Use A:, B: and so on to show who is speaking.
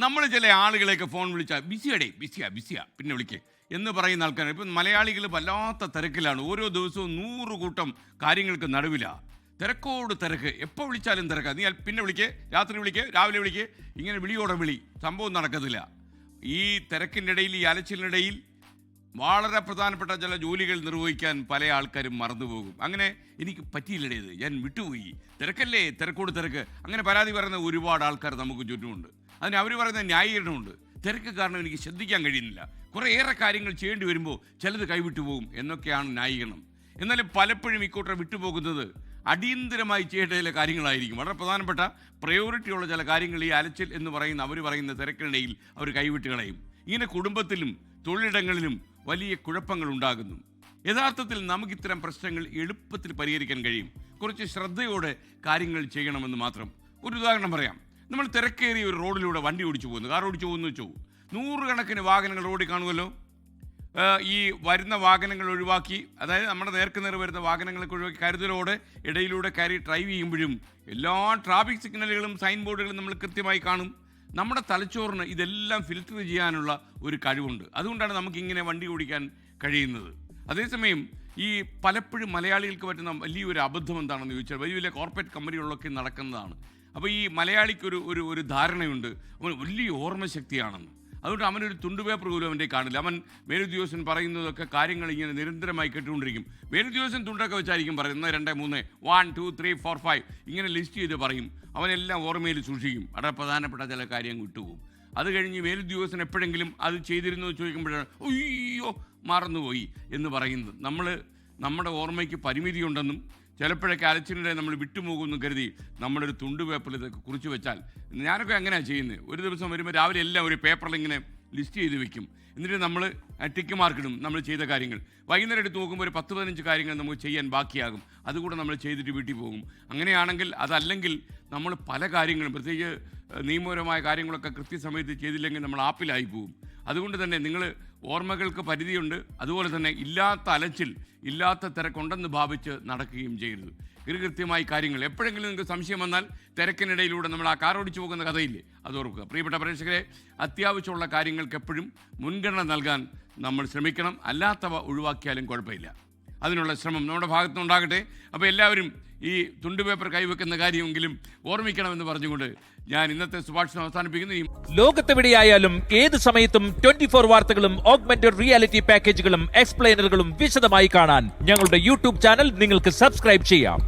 A: നമ്മൾ ചില ആളുകളെയൊക്കെ ഫോൺ വിളിച്ചാൽ ബിസിയാ പിന്നെ വിളിക്കേ എന്ന് പറയുന്ന ആൾക്കാർ. ഇപ്പം മലയാളികൾ വല്ലാത്ത തിരക്കിലാണ്. ഓരോ ദിവസവും 100 കൂട്ടം കാര്യങ്ങൾക്ക് നടുവിലാണ്. തിരക്കോട് തിരക്ക്, എപ്പോൾ വിളിച്ചാലും തിരക്കാണ്. നീ പിന്നെ വിളിക്കേ, രാത്രി വിളിക്കേ, രാവിലെ വിളിക്കേ, ഇങ്ങനെ വിളിയോടെ വിളി, സംഭവം നടക്കത്തില്ല. ഈ തിരക്കിൻ്റെ ഇടയിൽ, ഈ അലച്ചിലിനിടയിൽ വളരെ പ്രധാനപ്പെട്ട ചില ജോലികൾ നിർവഹിക്കാൻ പല ആൾക്കാരും മറന്നുപോകും. അങ്ങനെ എനിക്ക് പറ്റിയില്ലടേത്, ഞാൻ വിട്ടുപോയി, തിരക്കല്ലേ, തിരക്കോട് തിരക്ക്, അങ്ങനെ പരാതി പറയുന്ന ഒരുപാട് ആൾക്കാർ നമുക്ക് ചുറ്റുമുണ്ട്. അതിന് അവർ പറയുന്ന ന്യായീകരണമുണ്ട്. തിരക്ക് കാരണം എനിക്ക് ശ്രദ്ധിക്കാൻ കഴിയുന്നില്ല, കുറേയേറെ കാര്യങ്ങൾ ചെയ്യേണ്ടി വരുമ്പോൾ ചിലത് കൈവിട്ടു പോകും എന്നൊക്കെയാണ് ന്യായീകരണം. എന്നാലും പലപ്പോഴും ഇക്കൂട്ടർ വിട്ടുപോകുന്നത് അടിയന്തരമായി ചെയ്യേണ്ട ചില കാര്യങ്ങളായിരിക്കും. വളരെ പ്രധാനപ്പെട്ട പ്രയോറിറ്റിയുള്ള ചില കാര്യങ്ങൾ ഈ അലച്ചിൽ എന്ന് പറയുന്ന അവർ പറയുന്ന തിരക്കിനിടയിൽ അവർ കൈവിട്ട് കളയും. ഇങ്ങനെ കുടുംബത്തിലും തൊഴിലിടങ്ങളിലും വലിയ കുഴപ്പങ്ങൾ ഉണ്ടാകുന്നു. യഥാർത്ഥത്തിൽ നമുക്കിത്തരം പ്രശ്നങ്ങൾ എളുപ്പത്തിൽ പരിഹരിക്കാൻ കഴിയും. കുറച്ച് ശ്രദ്ധയോടെ കാര്യങ്ങൾ ചെയ്യണമെന്ന് മാത്രം. ഒരു ഉദാഹരണം പറയാം. നമ്മൾ തിരക്കേറിയ ഒരു റോഡിലൂടെ വണ്ടി ഓടിച്ചു പോകുന്നു, കാർ ഓടിച്ചു പോകുന്നു വെച്ചോ, 100 കണക്കിന് വാഹനങ്ങൾ റോഡിൽ കാണുമല്ലോ. ഈ വരുന്ന വാഹനങ്ങൾ ഒഴിവാക്കി, അതായത് നമ്മുടെ നേർക്കുനേർ വരുന്ന വാഹനങ്ങളൊക്കെ ഒഴിവാക്കി കരുതലോടെ ഇടയിലൂടെ കയറി ഡ്രൈവ് ചെയ്യുമ്പോഴും എല്ലാ ട്രാഫിക് സിഗ്നലുകളും സൈൻ ബോർഡുകളും നമ്മൾ കൃത്യമായി കാണും. നമ്മുടെ തലച്ചോറിന് ഇതെല്ലാം ഫിൽറ്റർ ചെയ്യാനുള്ള ഒരു കഴിവുണ്ട്. അതുകൊണ്ടാണ് നമുക്കിങ്ങനെ വണ്ടി ഓടിക്കാൻ കഴിയുന്നത്. അതേസമയം ഈ പലപ്പോഴും മലയാളികൾക്ക് പറ്റുന്ന വലിയൊരു അബദ്ധം എന്താണെന്ന് ചോദിച്ചാൽ, വലിയ വലിയ കോർപ്പറേറ്റ് കമ്പനികളിലൊക്കെ നടക്കുന്നതാണ്. അപ്പോൾ ഈ മലയാളിക്കൊരു ഒരു ഒരു ധാരണയുണ്ട്, അവൻ വലിയ ഓർമ്മശക്തിയാണെന്ന്. അതുകൊണ്ട് അവനൊരു തുണ്ടുപേപ്പർ പോലും അവൻ്റെ കാണില്ല. അവൻ മേലുദ്യോഗസ്ഥൻ പറയുന്നതൊക്കെ കാര്യങ്ങൾ ഇങ്ങനെ നിരന്തരമായി കേട്ടുകൊണ്ടിരിക്കും. മേലുദ്യോഗസ്ഥൻ തുണ്ടൊക്കെ വെച്ചായിരിക്കും പറയുന്നത് 1 2 3 1 2 3 4 5 ഇങ്ങനെ ലിസ്റ്റ് ചെയ്ത് പറയും. അവനെല്ലാം ഓർമ്മയിൽ സൂക്ഷിക്കും. വളരെ പ്രധാനപ്പെട്ട ചില കാര്യം വിട്ടുപോകും. അത് കഴിഞ്ഞ് മേലുദ്യോഗസ്ഥൻ എപ്പോഴെങ്കിലും അത് ചെയ്തിരുന്നു ചോദിക്കുമ്പോഴാണ് അയ്യോ മറന്നുപോയി എന്ന് പറയുന്നത്. നമ്മുടെ ഓർമ്മയ്ക്ക് പരിമിതിയുണ്ടെന്നും ചിലപ്പോഴൊക്കെ അലച്ചിനിടെ നമ്മൾ വിട്ടുപോകുമെന്ന് കരുതി നമ്മളൊരു തുണ്ട് പേപ്പറിൽ ഇതൊക്കെ കുറിച്ച് വെച്ചാൽ, ഞാനൊക്കെ അങ്ങനെയാണ് ചെയ്യുന്നത്. ഒരു ദിവസം വരുമ്പോൾ രാവിലെ എല്ലാം ഒരു പേപ്പറിൽ ഇങ്ങനെ ലിസ്റ്റ് ചെയ്ത് വെക്കും. എന്നിട്ട് നമ്മൾ ടിക്ക് മാർക്കിടും നമ്മൾ ചെയ്ത കാര്യങ്ങൾ. വൈകുന്നേരം എടുത്ത് നോക്കുമ്പോൾ ഒരു 10-15 കാര്യങ്ങൾ നമുക്ക് ചെയ്യാൻ ബാക്കിയാകും. അതുകൂടെ നമ്മൾ ചെയ്തിട്ട് വീട്ടിൽ പോകും. അങ്ങനെയാണെങ്കിൽ, അതല്ലെങ്കിൽ നമ്മൾ പല കാര്യങ്ങളും, പ്രത്യേകിച്ച് നിയമപരമായ കാര്യങ്ങളൊക്കെ കൃത്യസമയത്ത് ചെയ്തില്ലെങ്കിൽ നമ്മൾ ആപ്പിലായി പോകും. അതുകൊണ്ട് തന്നെ നിങ്ങൾ ഓർമ്മകൾക്ക് പരിധിയുണ്ട്. അതുപോലെ തന്നെ ഇല്ലാത്ത അലച്ചിൽ, ഇല്ലാത്ത തിരക്കുണ്ടെന്ന് ഭാവിച്ച് നടക്കുകയും ചെയ്യരുത്. കൃത്യമായി കാര്യങ്ങൾ, എപ്പോഴെങ്കിലും നിങ്ങൾക്ക് സംശയം വന്നാൽ തിരക്കിനിടയിലൂടെ നമ്മൾ ആ കാർ ഓടിച്ചു പോകുന്ന കഥയില്ലേ, അത് ഓർക്കുക. പ്രിയപ്പെട്ട പ്രേക്ഷകരെ, അത്യാവശ്യമുള്ള കാര്യങ്ങൾക്ക് എപ്പോഴും മുൻഗണന നൽകാൻ നമ്മൾ ശ്രമിക്കണം. അല്ലാത്തവ ഒഴിവാക്കിയാലും കുഴപ്പമില്ല. അതിനുള്ള ശ്രമം നമ്മുടെ ഭാഗത്തുനിന്നുണ്ടാകട്ടെ. അപ്പോൾ എല്ലാവരും ഈ തുണ്ടുപേപ്പർ കൈവെക്കുന്ന കാര്യമെങ്കിലും ഓർമ്മിക്കണമെന്ന് പറഞ്ഞുകൊണ്ട് ഞാൻ ഇന്നത്തെ സുഭാഷണം അവസാനിപ്പിക്കുന്നു.
B: ലോകത്തെവിടെയായാലും ഏത് സമയത്തും 24 വാർത്തകളും ഓഗ്മെന്റഡ് റിയാലിറ്റി പാക്കേജുകളും എക്സ്പ്ലെയിനറുകളും വിശദമായി കാണാൻ ഞങ്ങളുടെ യൂട്യൂബ് ചാനൽ നിങ്ങൾക്ക് സബ്സ്ക്രൈബ് ചെയ്യാം.